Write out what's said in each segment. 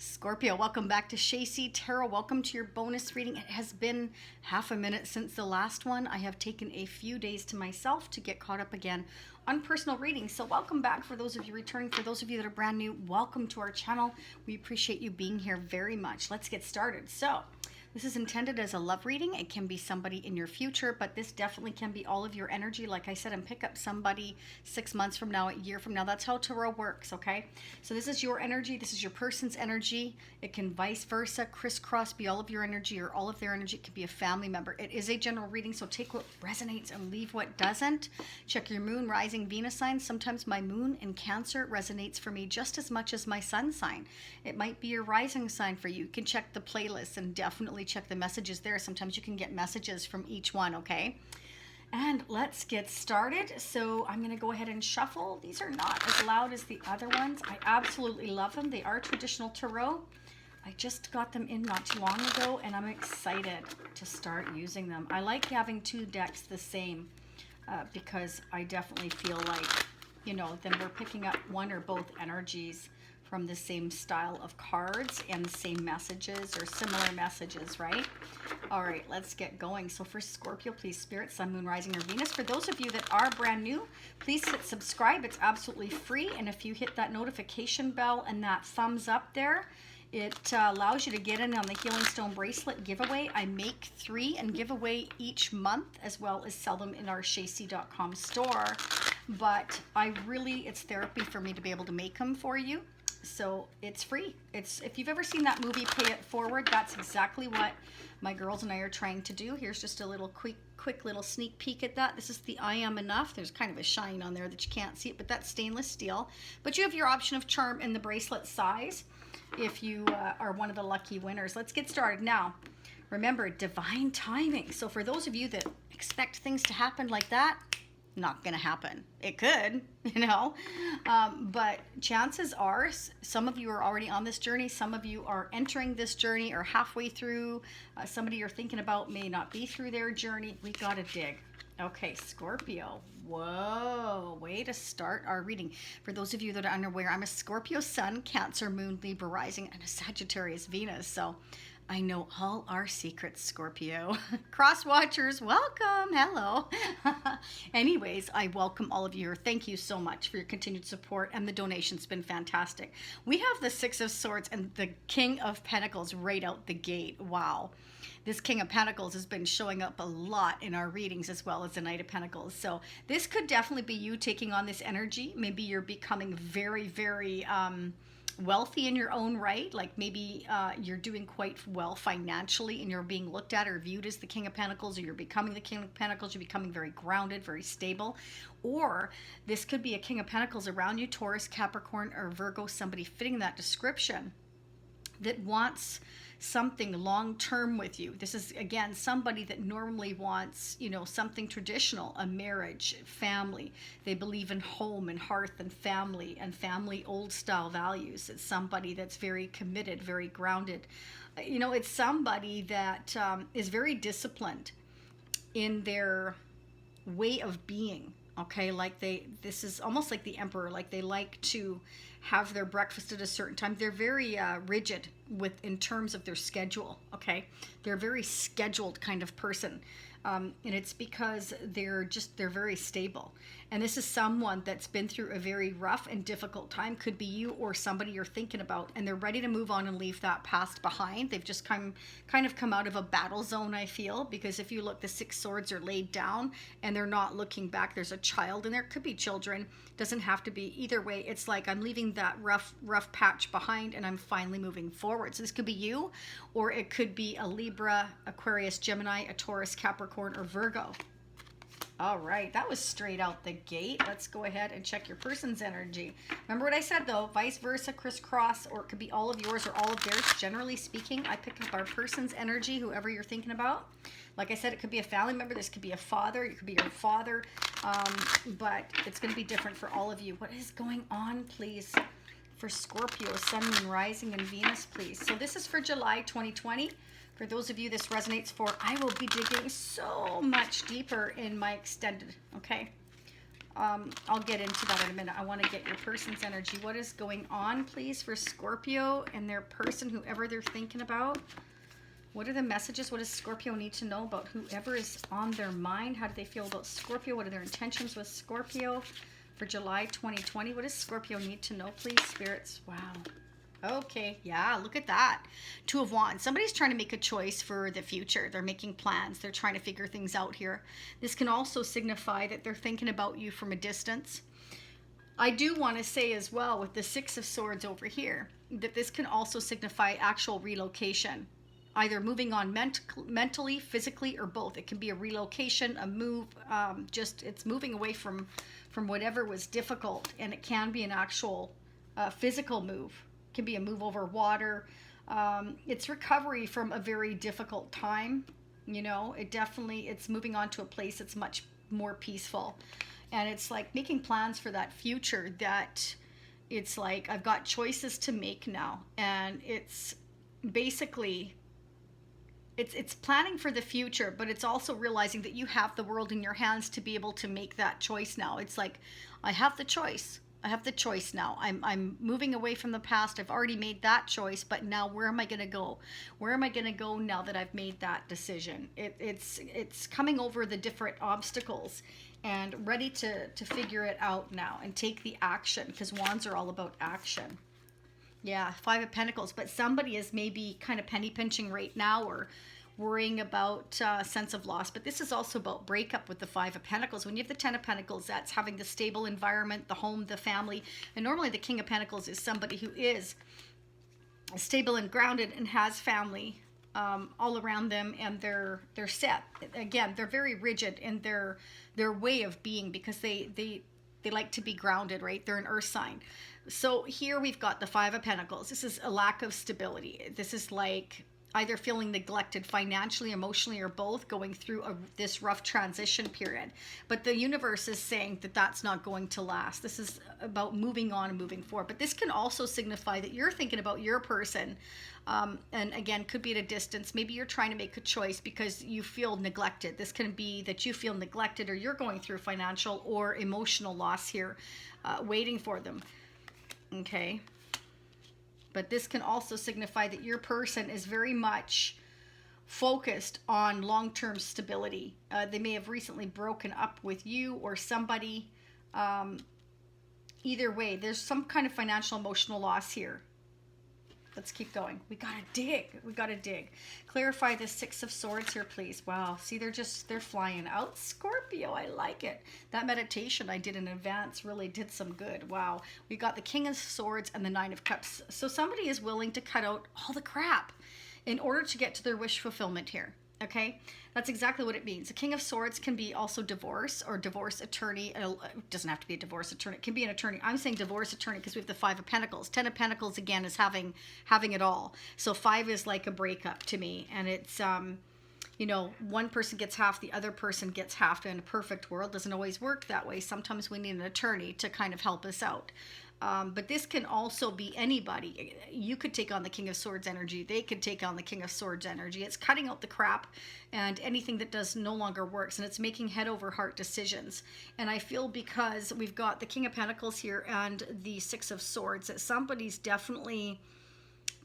Scorpio, welcome back to Shacy Tarot. Welcome to your bonus reading. It has been half a minute since the last one. I have taken a few days to myself to get caught up again on personal readings. So welcome back for those of you returning. For those of you that are brand new, welcome to our channel. We appreciate you being here very much. Let's get started. So this is intended as a love reading. It can be somebody in your future, but this definitely can be all of your energy. Like I said, and pick up somebody 6 months from now, a year from now. That's how tarot works, okay? So this is your energy. This is your person's energy. It can vice versa, crisscross, be all of your energy or all of their energy. It could be a family member. It is a general reading, so take what resonates and leave what doesn't. Check your moon, rising, Venus signs. Sometimes my moon in Cancer resonates for me just as much as my sun sign. It might be your rising sign for you. You can check the playlist and definitely check the messages there. Sometimes you can get messages from each one, okay? And let's get started. So I'm going to go ahead and shuffle. These are not as loud as the other ones. I absolutely love them. They are traditional tarot. I just got them in not too long ago, and I'm excited to start using them. I like having two decks the same because I definitely feel like, you know, then we're picking up one or both energies from the same style of cards and the same messages or similar messages, right? All right, let's get going. So for Scorpio, please, Spirit, Sun, Moon, Rising, or Venus. For those of you that are brand new, please hit subscribe. It's absolutely free. And if you hit that notification bell and that thumbs up there, it allows you to get in on the Healing Stone Bracelet giveaway. I make 3 and give away each month, as well as sell them in our shacy.com store. But it's therapy for me to be able to make them for you. So it's free. If you've ever seen that movie Pay It Forward, that's exactly what my girls and I are trying to do. Here's just a little quick little sneak peek at that. This is the I Am Enough. There's kind of a shine on there that you can't see it, but that's stainless steel. But you have your option of charm in the bracelet size if you are one of the lucky winners. Let's get started now. Remember, divine timing. So for those of you that expect things to happen like that, not gonna happen. It could, you know, but chances are some of you are already on this journey. Some of you are entering this journey or halfway through. Somebody you're thinking about may not be through their journey. We gotta dig. Okay, Scorpio. Whoa, way to start our reading. For those of you that are unaware, I'm a Scorpio Sun, Cancer Moon, Libra Rising, and a Sagittarius Venus. So I know all our secrets, Scorpio. Crosswatchers, welcome. Hello. Anyways, I welcome all of you here. Thank you so much for your continued support, and the donation's been fantastic. We have the Six of Swords and the King of Pentacles right out the gate. Wow. This King of Pentacles has been showing up a lot in our readings, as well as the Knight of Pentacles. So this could definitely be you taking on this energy. Maybe you're becoming very, very wealthy in your own right. Like maybe you're doing quite well financially and you're being looked at or viewed as the King of Pentacles, or you're becoming the King of Pentacles. You're becoming very grounded, very stable. Or this could be a King of Pentacles around you, Taurus, Capricorn, or Virgo, somebody fitting that description that wants something long-term with you. This is, again, somebody that normally wants, you know, something traditional, a marriage, family. They believe in home and hearth and family old style values. It's somebody that's very committed, very grounded. You know, it's somebody that is very disciplined in their way of being. Okay, like this is almost like the emperor, like they like to have their breakfast at a certain time. They're very rigid in terms of their schedule. Okay, they're a very scheduled kind of person, and it's because they're very stable. And this is someone that's been through a very rough and difficult time. Could be you or somebody you're thinking about, and they're ready to move on and leave that past behind. They've just kind of come out of a battle zone, I feel, because if you look, the Six Swords are laid down and they're not looking back. There's a child, and there could be children. Doesn't have to be. Either way, it's like I'm leaving that rough patch behind and I'm finally moving forward. So this could be you, or it could be a Libra, Aquarius, Gemini, a Taurus, Capricorn, or Virgo. All right, that was straight out the gate. Let's go ahead and check your person's energy. Remember what I said, though, vice versa, crisscross, or it could be all of yours or all of theirs. Generally speaking, I pick up our person's energy, whoever you're thinking about. Like I said, it could be a family member. This could be a father. It could be your father, but it's going to be different for all of you. What is going on, please, for Scorpio, Sun, Moon, Rising, and Venus, please? So this is for July 2020. For those of you this resonates for, I will be digging so much deeper in my extended, okay? I'll get into that in a minute. I want to get your person's energy. What is going on, please, for Scorpio and their person, whoever they're thinking about? What are the messages? What does Scorpio need to know about whoever is on their mind? How do they feel about Scorpio? What are their intentions with Scorpio for July 2020? What does Scorpio need to know, please, spirits? Wow. Okay, yeah, look at that. Two of Wands. Somebody's trying to make a choice for the future. They're making plans. They're trying to figure things out here. This can also signify that they're thinking about you from a distance. I do want to say as well, with the Six of Swords over here, that this can also signify actual relocation. Either moving on mentally, physically, or both. It can be a relocation, a move, just it's moving away from whatever was difficult, and it can be an actual physical move. It can be a move over water. It's recovery from a very difficult time. You know, it's moving on to a place that's much more peaceful. And it's like making plans for that future, that it's like, I've got choices to make now. And it's basically, it's planning for the future, but it's also realizing that you have the world in your hands to be able to make that choice now. It's like, I have the choice. I have the choice now. I'm moving away from the past. I've already made that choice, but now where am I going to go? Where am I going to go now that I've made that decision? It's coming over the different obstacles and ready to figure it out now and take the action, because Wands are all about action. Yeah, Five of Pentacles, but somebody is maybe kind of penny pinching right now, or worrying about sense of loss. But this is also about breakup with the Five of Pentacles. When you have the Ten of Pentacles, that's having the stable environment, the home, the family. And normally the King of Pentacles is somebody who is stable and grounded and has family all around them, and they're set. Again, they're very rigid in their way of being, because they like to be grounded, right? They're an earth sign. So here we've got the Five of Pentacles. This is a lack of stability. This is like either feeling neglected financially, emotionally, or both, going through this rough transition period. But the universe is saying that that's not going to last. This is about moving on and moving forward. But this can also signify that you're thinking about your person. And again, could be at a distance. Maybe you're trying to make a choice because you feel neglected. This can be that you feel neglected, or you're going through financial or emotional loss here, waiting for them. Okay. But this can also signify that your person is very much focused on long-term stability. They may have recently broken up with you or somebody. Either way, there's some kind of financial, emotional loss here. Let's keep going. We gotta dig. We gotta dig. Clarify the Six of Swords here, please. Wow. See, they're flying out. Scorpio, I like it. That meditation I did in advance really did some good. Wow. We got the King of Swords and the Nine of Cups. So somebody is willing to cut out all the crap in order to get to their wish fulfillment here. Okay, that's exactly what it means. The King of Swords can be also divorce or divorce attorney. It doesn't have to be a divorce attorney. It can be an attorney. I'm saying divorce attorney because we have the Five of Pentacles. Ten of Pentacles, again, is having it all. So five is like a breakup to me. And it's, you know, one person gets half, the other person gets half. In a perfect world, doesn't always work that way. Sometimes we need an attorney to kind of help us out. But this can also be anybody. You could take on the King of Swords energy. They could take on the King of Swords energy. It's cutting out the crap and anything that does no longer works. And it's making head over heart decisions. And I feel because we've got the King of Pentacles here and the Six of Swords, that somebody's definitely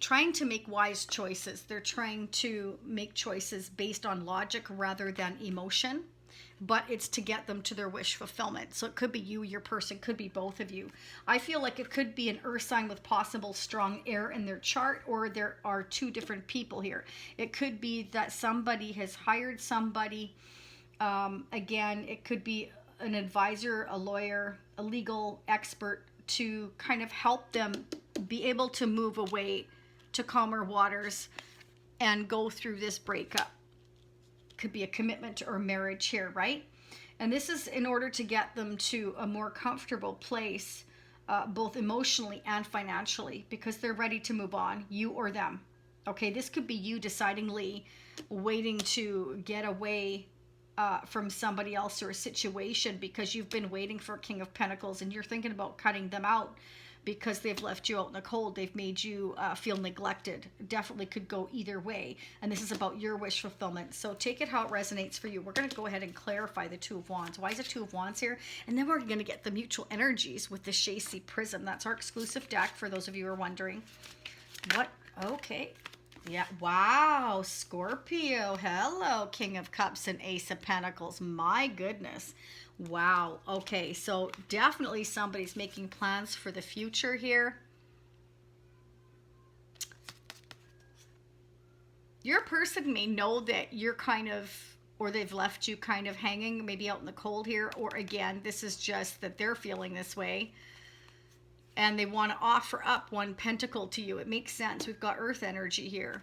trying to make wise choices. They're trying to make choices based on logic rather than emotion. But it's to get them to their wish fulfillment. So it could be you, your person, could be both of you. I feel like it could be an earth sign with possible strong air in their chart, or there are two different people here. It could be that somebody has hired somebody. Again, it could be an advisor, a lawyer, a legal expert to kind of help them be able to move away to calmer waters and go through this breakup. Could be a commitment or marriage here, right? And this is in order to get them to a more comfortable place, both emotionally and financially, because they're ready to move on, you or them. Okay, this could be you decidingly waiting to get away from somebody else or a situation because you've been waiting for a King of Pentacles and you're thinking about cutting them out. because they've left you out in the cold. They've made you feel neglected. Definitely could go either way. And this is about your wish fulfillment. So take it how it resonates for you. We're going to go ahead and clarify the Two of Wands. Why is the Two of Wands here? And then we're going to get the mutual energies with the Shacy Prism. That's our exclusive deck for those of you who are wondering. What? Okay. Yeah. Wow. Scorpio. Hello. King of Cups and Ace of Pentacles. My goodness. Wow. Okay. So definitely somebody's making plans for the future here. Your person may know that you're kind of, or they've left you kind of hanging, maybe out in the cold here. Or again, this is just that they're feeling this way. And they want to offer up one pentacle to you. It makes sense. We've got earth energy here.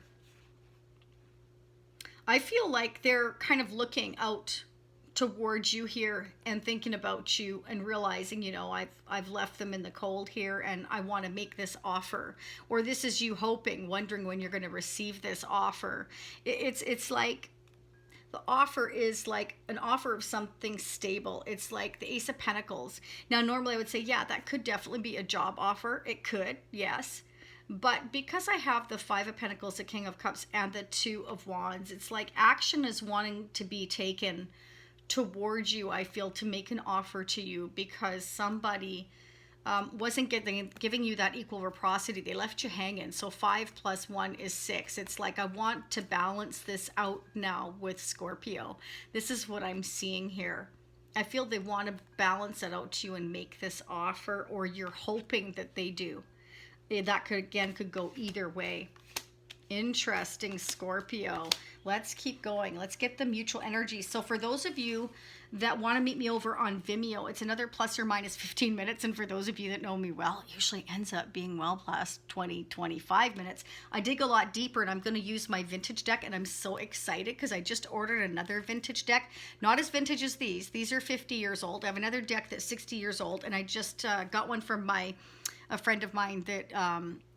I feel like they're kind of looking out towards you here and thinking about you and realizing, you know, I've left them in the cold here and I want to make this offer. Or this is you hoping, wondering when you're going to receive this offer. It's like the offer is like an offer of something stable. It's like the Ace of Pentacles. Now, normally I would say, yeah, that could definitely be a job offer. It could, yes. But because I have the Five of Pentacles, the King of Cups, and the Two of Wands, it's like action is wanting to be taken towards you, I feel, to make an offer to you because somebody wasn't giving you that equal reciprocity. They left you hanging. So 5 + 1 is 6. It's like I want to balance this out now with Scorpio. This is what I'm seeing here. I feel they want to balance it out to you and make this offer, or you're hoping that they do. That could go either way. Interesting, Scorpio. Let's keep going. Let's get the mutual energy. So for those of you that want to meet me over on Vimeo, it's another ± 15 minutes. And for those of you that know me well, it usually ends up being well past 20-25 minutes. I dig a lot deeper, and I'm going to use my vintage deck, and I'm so excited because I just ordered another vintage deck. Not as vintage as these. These are 50 years old. I have another deck that's 60 years old, and I just got one from a friend of mine that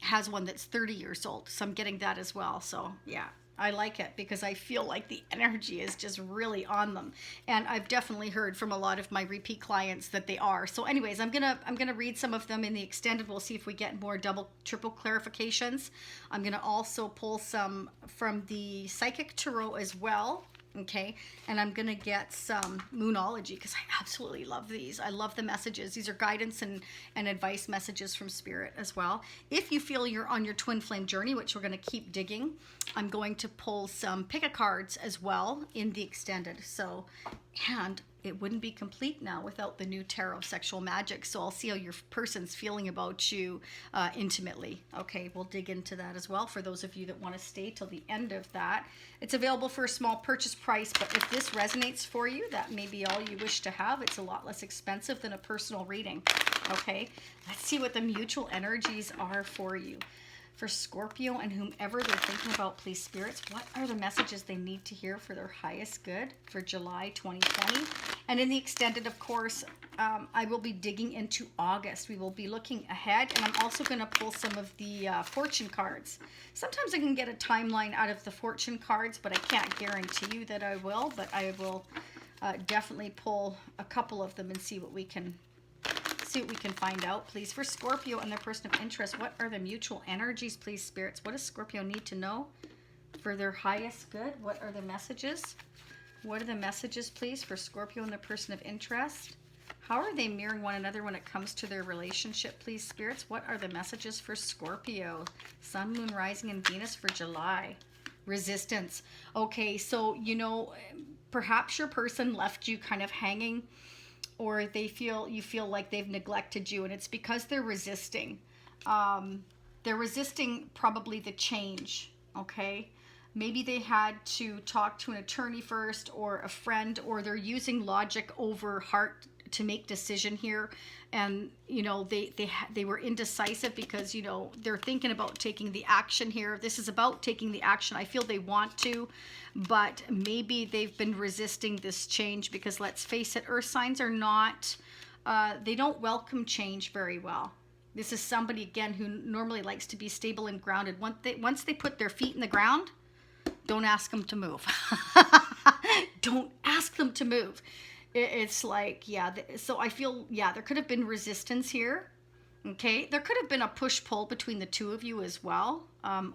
has one that's 30 years old. So I'm getting that as well. So yeah, I like it because I feel like the energy is just really on them. And I've definitely heard from a lot of my repeat clients that they are. So anyways, I'm gonna read some of them in the extended. We'll see if we get more double, triple clarifications. I'm gonna also pull some from the Psychic Tarot as well. Okay, and I'm gonna get some Moonology because I absolutely love these. I love the messages. These are guidance and advice messages from Spirit as well. If you feel you're on your twin flame journey, which we're gonna keep digging, I'm going to pull some pick-a cards as well in the extended. So, and it wouldn't be complete now without the new Tarot of Sexual Magic. So I'll see how your person's feeling about you intimately. Okay, we'll dig into that as well for those of you that want to stay till the end of that. It's available for a small purchase price, but if this resonates for you, that may be all you wish to have. It's a lot less expensive than a personal reading. Okay, let's see what the mutual energies are for you. For Scorpio and whomever they're thinking about, please, spirits, what are the messages they need to hear for their highest good for July 2020? And in the extended, of course, I will be digging into August. We will be looking ahead, and I'm also going to pull some of the fortune cards. Sometimes I can get a timeline out of the fortune cards, but I can't guarantee you that I will. But I will definitely pull a couple of them and see what we can find out, please. For Scorpio and their person of interest, what are the mutual energies, please, spirits? What does Scorpio need to know for their highest good? What are the messages? What are the messages, please, for Scorpio and their person of interest? How are they mirroring one another when it comes to their relationship, please, spirits? What are the messages for Scorpio? Sun, Moon, Rising, and Venus for July. Resistance. Okay, so, you know, perhaps your person left you kind of hanging, or you feel like they've neglected you, and it's because they're resisting. They're resisting probably the change, okay? Maybe they had to talk to an attorney first, or a friend, or they're using logic over heart to make decision here. And, you know, they were indecisive because, you know, they're thinking about taking the action here. This is about taking the action. I feel they want to, but maybe they've been resisting this change because, let's face it, earth signs are not, they don't welcome change very well. This is somebody, again, who normally likes to be stable and grounded. Once they put their feet in the ground, don't ask them to move. Don't ask them to move. It's like, yeah, so I feel, yeah, there could have been resistance here. Okay, there could have been a push-pull between the two of you as well,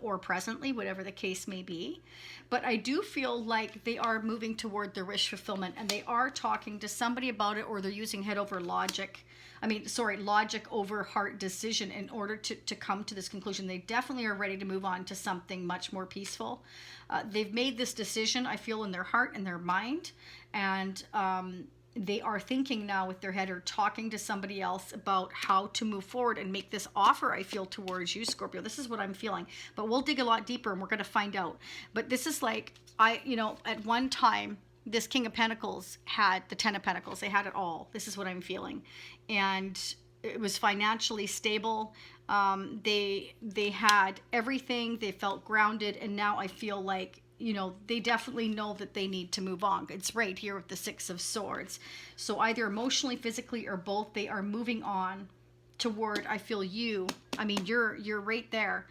or presently, whatever the case may be. But I do feel like they are moving toward their wish fulfillment, and they are talking to somebody about it, or they're using head over logic. Logic over heart decision in order to come to this conclusion. They definitely are ready to move on to something much more peaceful. They've made this decision, I feel, in their heart and their mind, and they are thinking now with their head or talking to somebody else about how to move forward and make this offer, I feel, towards you, Scorpio. This is what I'm feeling. But we'll dig a lot deeper and we're going to find out. But this is like, at one time, this King of Pentacles had the Ten of Pentacles. They had it all. This is what I'm feeling. And it was financially stable. They had everything. They felt grounded. And now I feel like, they definitely know that they need to move on. It's right here with the Six of Swords. So either emotionally, physically, or both, they are moving on toward, I feel, you. I mean, you're right there.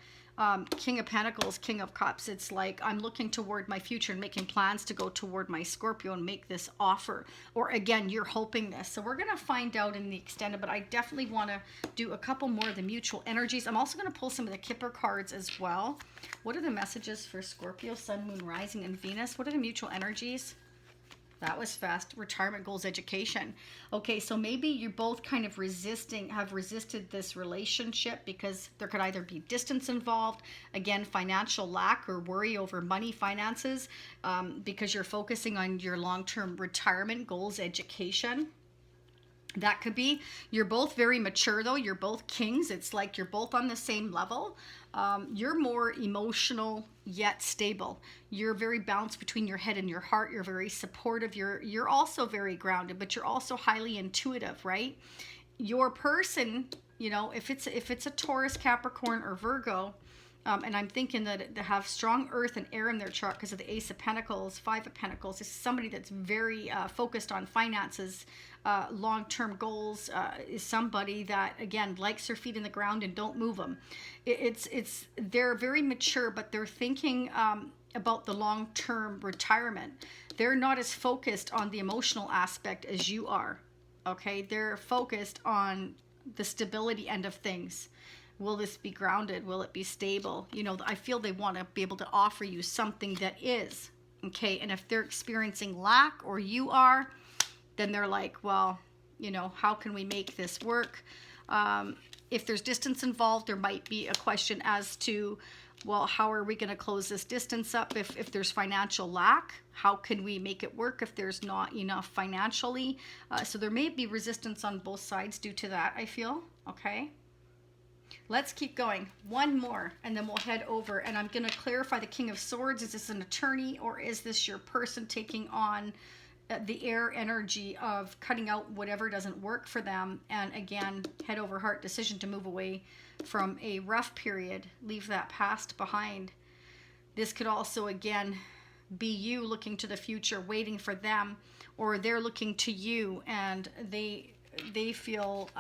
King of Pentacles, King of Cups. It's like, I'm looking toward my future and making plans to go toward my Scorpio and make this offer. Or again, you're hoping this. So we're going to find out in the extended, but I definitely want to do a couple more of the mutual energies. I'm also going to pull some of the Kipper cards as well. What are the messages for Scorpio, Sun, Moon, Rising, and Venus? What are the mutual energies? That was fast. Retirement goals, education. Okay, so maybe you both kind of have resisted this relationship because there could either be distance involved, again, financial lack or worry over money, finances, because you're focusing on your long-term retirement goals, education. That could be. You're both very mature, though. You're both kings. It's like you're both on the same level. You're more emotional yet stable. You're very balanced between your head and your heart. You're very supportive. You're also very grounded, but you're also highly intuitive, right? Your person, if it's a Taurus, Capricorn, or Virgo, and I'm thinking that they have strong earth and air in their chart because of the Ace of Pentacles, Five of Pentacles. This is somebody that's very focused on finances, long-term goals, is somebody that, again, likes their feet in the ground and don't move them. They're very mature, but they're thinking about the long-term retirement. They're not as focused on the emotional aspect as you are, okay? They're focused on the stability end of things. Will this be grounded? Will it be stable? I feel they want to be able to offer you something that is, okay? And if they're experiencing lack, or you are, then they're like, well, how can we make this work? If there's distance involved, there might be a question as to, well, how are we going to close this distance up? If there's financial lack, how can we make it work if there's not enough financially? So there may be resistance on both sides due to that, I feel, okay? Let's keep going. One more, and then we'll head over. And I'm going to clarify the King of Swords. Is this an attorney, or is this your person taking on the air energy of cutting out whatever doesn't work for them? And again, head over heart decision to move away from a rough period. Leave that past behind. This could also, again, be you looking to the future, waiting for them, or they're looking to you and they feel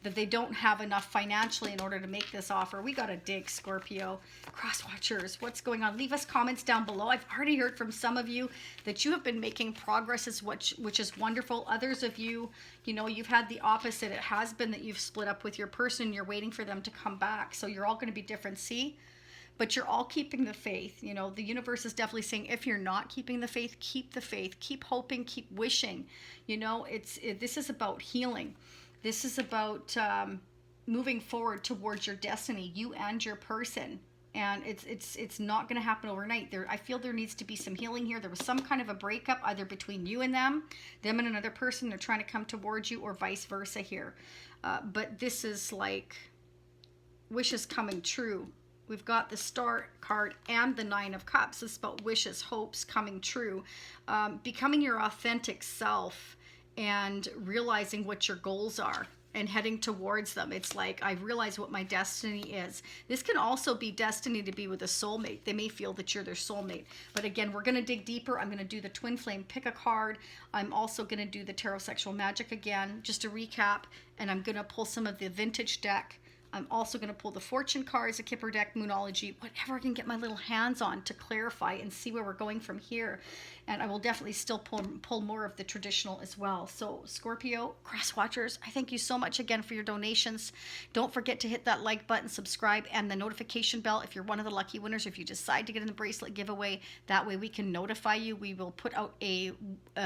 that they don't have enough financially in order to make this offer. We got to dig, Scorpio. Crosswatchers, what's going on? Leave us comments down below. I've already heard from some of you that you have been making progress, which is wonderful. Others of you, you've had the opposite. It has been that you've split up with your person. You're waiting for them to come back. So you're all going to be different, see? But you're all keeping the faith. The universe is definitely saying, if you're not keeping the faith, keep the faith. Keep hoping, keep wishing. This is about healing. This is about moving forward towards your destiny, you and your person. And it's not going to happen overnight. I feel there needs to be some healing here. There was some kind of a breakup either between you and them and another person. They're trying to come towards you, or vice versa here. But this is like wishes coming true. We've got the Star card and the Nine of Cups. It's about wishes, hopes coming true, becoming your authentic self, and realizing what your goals are and heading towards them. It's like, I realize what my destiny is. This can also be destiny to be with a soulmate. They may feel that you're their soulmate. But again, we're going to dig deeper. I'm going to do the twin flame, pick a card. I'm also going to do the tarot sexual magic again, just to recap. And I'm going to pull some of the vintage deck I'm also going to pull the fortune cards, a Kipper deck, Moonology, whatever I can get my little hands on to clarify and see where we're going from here. And I will definitely still pull more of the traditional as well. So Scorpio, Crosswatchers, I thank you so much again for your donations. Don't forget to hit that like button, subscribe, and the notification bell if you're one of the lucky winners. If you decide to get in the bracelet giveaway, that way we can notify you. We will put out a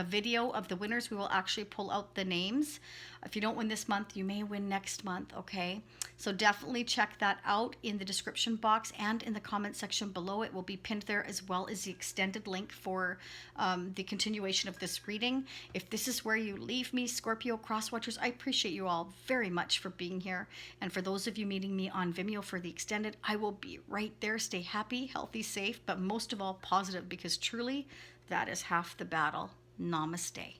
video of the winners. We will actually pull out the names. If you don't win this month, you may win next month, okay? So definitely check that out in the description box and in the comment section below. It will be pinned there, as well as the extended link for the continuation of this reading. If this is where you leave me, Scorpio Crosswatchers, I appreciate you all very much for being here. And for those of you meeting me on Vimeo for the extended, I will be right there. Stay happy, healthy, safe, but most of all positive, because truly that is half the battle. Namaste.